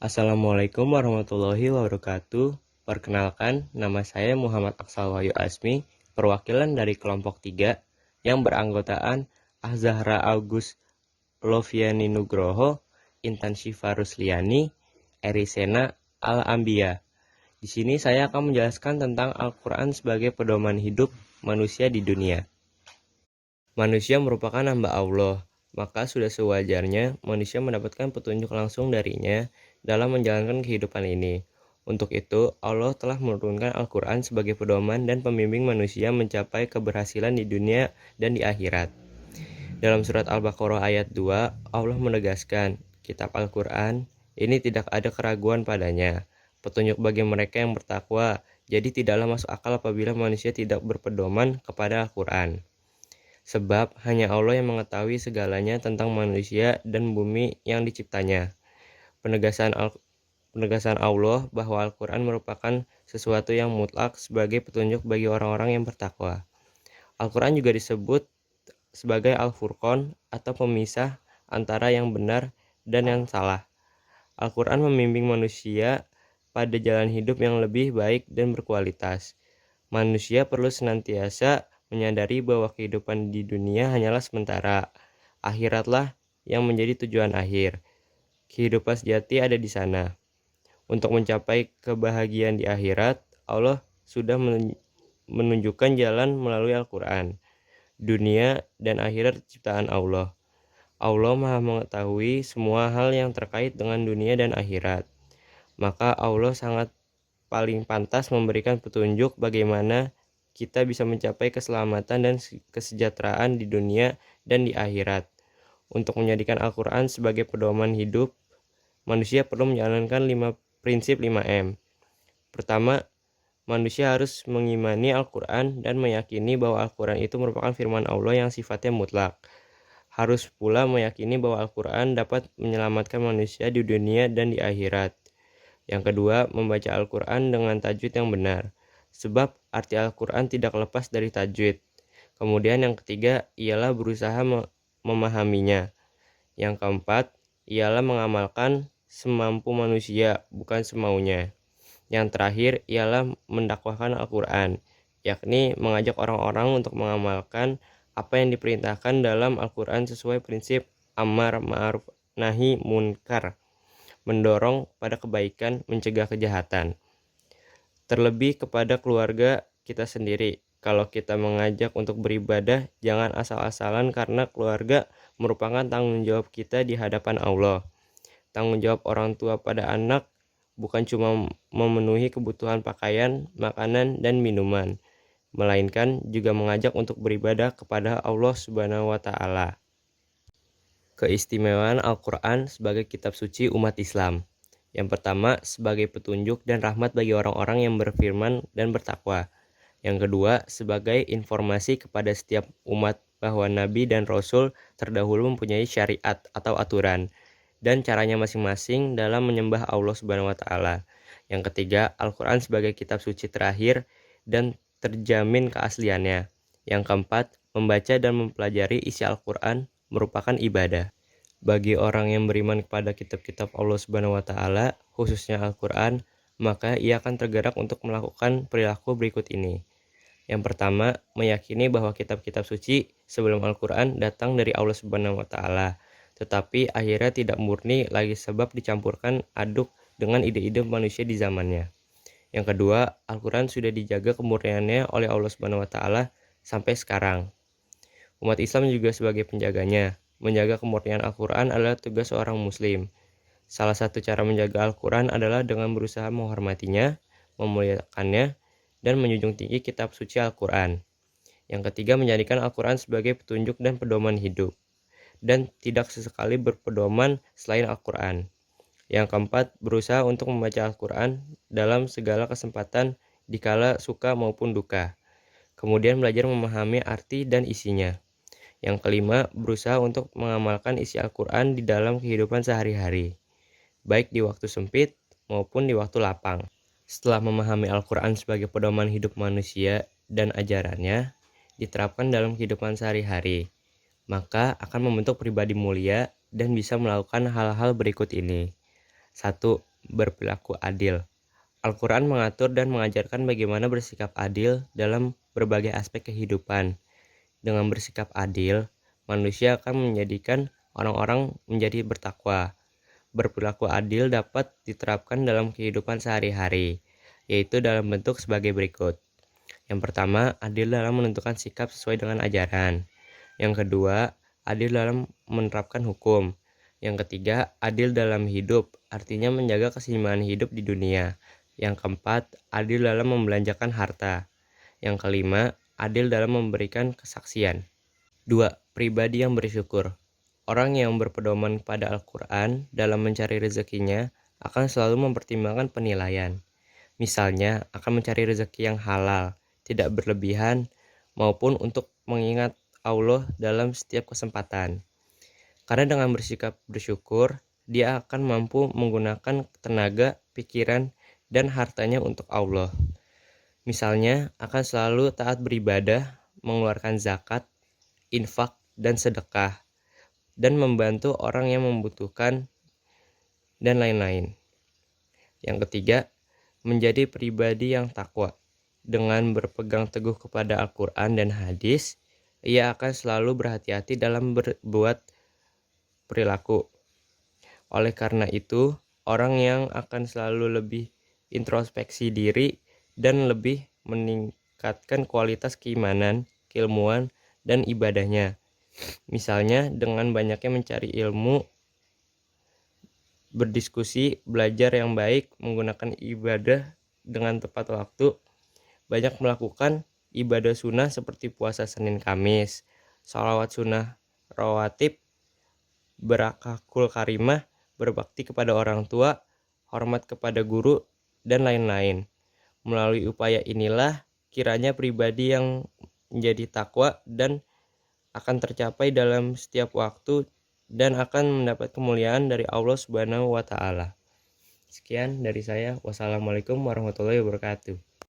Assalamualaikum warahmatullahi wabarakatuh. Perkenalkan, nama saya Muhammad Aksal Wahyu Asmi, perwakilan dari kelompok 3 yang beranggotaan Ahzahra Agus Loviani Nugroho, Intan Syifa Rusliani, Erisena Al-Ambia. Di sini saya akan menjelaskan tentang Al-Quran sebagai pedoman hidup manusia di dunia. Manusia merupakan hamba Allah, maka sudah sewajarnya manusia mendapatkan petunjuk langsung darinya dalam menjalankan kehidupan ini. Untuk itu, Allah telah menurunkan Al-Quran sebagai pedoman dan pembimbing manusia mencapai keberhasilan di dunia dan di akhirat. Dalam surat Al-Baqarah ayat 2, Allah menegaskan, kitab Al-Quran ini tidak ada keraguan padanya, petunjuk bagi mereka yang bertakwa, jadi tidaklah masuk akal apabila manusia tidak berpedoman kepada Al-Quran. Sebab hanya Allah yang mengetahui segalanya tentang manusia dan bumi yang diciptanya. Penegasan Allah bahwa Al-Quran merupakan sesuatu yang mutlak sebagai petunjuk bagi orang-orang yang bertakwa. Al-Quran juga disebut sebagai Al-Furqan atau pemisah antara yang benar dan yang salah. Al-Quran membimbing manusia pada jalan hidup yang lebih baik dan berkualitas. Manusia perlu senantiasa menyadari bahwa kehidupan di dunia hanyalah sementara. Akhiratlah yang menjadi tujuan akhir. Kehidupan sejati ada di sana. Untuk mencapai kebahagiaan di akhirat, Allah sudah menunjukkan jalan melalui Al-Quran. Dunia dan akhirat ciptaan Allah. Allah Maha mengetahui semua hal yang terkait dengan dunia dan akhirat. Maka Allah sangat paling pantas memberikan petunjuk bagaimana kita bisa mencapai keselamatan dan kesejahteraan di dunia dan di akhirat. Untuk menjadikan Al-Quran sebagai pedoman hidup, manusia perlu menjalankan 5 prinsip 5M. Pertama, manusia harus mengimani Al-Quran dan meyakini bahwa Al-Quran itu merupakan firman Allah yang sifatnya mutlak. Harus pula meyakini bahwa Al-Quran dapat menyelamatkan manusia di dunia dan di akhirat. Yang kedua, membaca Al-Quran dengan tajwid yang benar, sebab arti Al-Quran tidak lepas dari tajwid. Kemudian yang ketiga, ialah berusaha memahaminya. Yang keempat, ialah mengamalkan semampu manusia, bukan semaunya. Yang terakhir, ialah mendakwahkan Al-Quran, yakni mengajak orang-orang untuk mengamalkan apa yang diperintahkan dalam Al-Quran sesuai prinsip amar ma'ruf nahi munkar, mendorong pada kebaikan, mencegah kejahatan. Terlebih kepada keluarga kita sendiri. Kalau kita mengajak untuk beribadah, jangan asal-asalan karena keluarga merupakan tanggung jawab kita di hadapan Allah. Tanggung jawab orang tua pada anak bukan cuma memenuhi kebutuhan pakaian, makanan, dan minuman, melainkan juga mengajak untuk beribadah kepada Allah Subhanahu wa Ta'ala. Keistimewaan Al-Quran sebagai kitab suci umat Islam. Yang pertama, sebagai petunjuk dan rahmat bagi orang-orang yang berfirman dan bertakwa. Yang kedua, sebagai informasi kepada setiap umat bahwa Nabi dan Rasul terdahulu mempunyai syariat atau aturan dan caranya masing-masing dalam menyembah Allah Subhanahu wa Ta'ala. Yang ketiga, Al-Quran sebagai kitab suci terakhir dan terjamin keasliannya. Yang keempat, membaca dan mempelajari isi Al-Quran merupakan ibadah. Bagi orang yang beriman kepada kitab-kitab Allah Subhanahu wa Ta'ala, khususnya Al-Quran, maka ia akan tergerak untuk melakukan perilaku berikut ini. Yang pertama, meyakini bahwa kitab-kitab suci sebelum Al-Quran datang dari Allah Subhanahu wa Ta'ala, tetapi akhirnya tidak murni lagi sebab dicampurkan aduk dengan ide-ide manusia di zamannya. Yang kedua, Al-Quran sudah dijaga kemurniannya oleh Allah Subhanahu wa Ta'ala sampai sekarang. Umat Islam juga sebagai penjaganya. Menjaga kemurnian Al-Quran adalah tugas seorang muslim. Salah satu cara menjaga Al-Quran adalah dengan berusaha menghormatinya, memuliakannya, dan menjunjung tinggi kitab suci Al-Quran. Yang ketiga, menjadikan Al-Quran sebagai petunjuk dan pedoman hidup, dan tidak sesekali berpedoman selain Al-Quran. Yang keempat, berusaha untuk membaca Al-Quran dalam segala kesempatan dikala suka maupun duka. Kemudian belajar memahami arti dan isinya. Yang kelima, berusaha untuk mengamalkan isi Al-Quran di dalam kehidupan sehari-hari, baik di waktu sempit maupun di waktu lapang. Setelah memahami Al-Quran sebagai pedoman hidup manusia dan ajarannya diterapkan dalam kehidupan sehari-hari, maka akan membentuk pribadi mulia dan bisa melakukan hal-hal berikut ini. 1. berperilaku adil. Al-Quran mengatur dan mengajarkan bagaimana bersikap adil dalam berbagai aspek kehidupan. Dengan bersikap adil, manusia akan menjadikan orang-orang menjadi bertakwa. Berperilaku adil dapat diterapkan dalam kehidupan sehari-hari, yaitu dalam bentuk sebagai berikut. Yang pertama, adil dalam menentukan sikap sesuai dengan ajaran. Yang kedua, adil dalam menerapkan hukum. Yang ketiga, adil dalam hidup, artinya menjaga keseimbangan hidup di dunia. Yang keempat, adil dalam membelanjakan harta. Yang kelima, adil dalam memberikan kesaksian. 2. Pribadi yang bersyukur. Orang yang berpedoman pada Al-Quran dalam mencari rezekinya akan selalu mempertimbangkan penilaian. Misalnya, akan mencari rezeki yang halal, tidak berlebihan, maupun untuk mengingat Allah dalam setiap kesempatan. Karena dengan bersikap bersyukur, dia akan mampu menggunakan tenaga, pikiran, dan hartanya untuk Allah. Misalnya, akan selalu taat beribadah, mengeluarkan zakat, infak, dan sedekah, dan membantu orang yang membutuhkan, dan lain-lain. Yang ketiga, menjadi pribadi yang takwa. Dengan berpegang teguh kepada Al-Quran dan hadis, ia akan selalu berhati-hati dalam berbuat perilaku. Oleh karena itu, orang yang akan selalu lebih introspeksi diri dan lebih meningkatkan kualitas keimanan, keilmuan, dan ibadahnya. Misalnya dengan banyaknya mencari ilmu, berdiskusi, belajar yang baik, menggunakan ibadah dengan tepat waktu, banyak melakukan ibadah sunnah seperti puasa Senin Kamis, sholawat sunnah rawatib, berakhlakul karimah, berbakti kepada orang tua, hormat kepada guru, dan lain-lain. Melalui upaya inilah kiranya pribadi yang menjadi takwa dan akan tercapai dalam setiap waktu dan akan mendapat kemuliaan dari Allah Subhanahu wa Ta'ala. Sekian dari saya. Wassalamualaikum warahmatullahi wabarakatuh.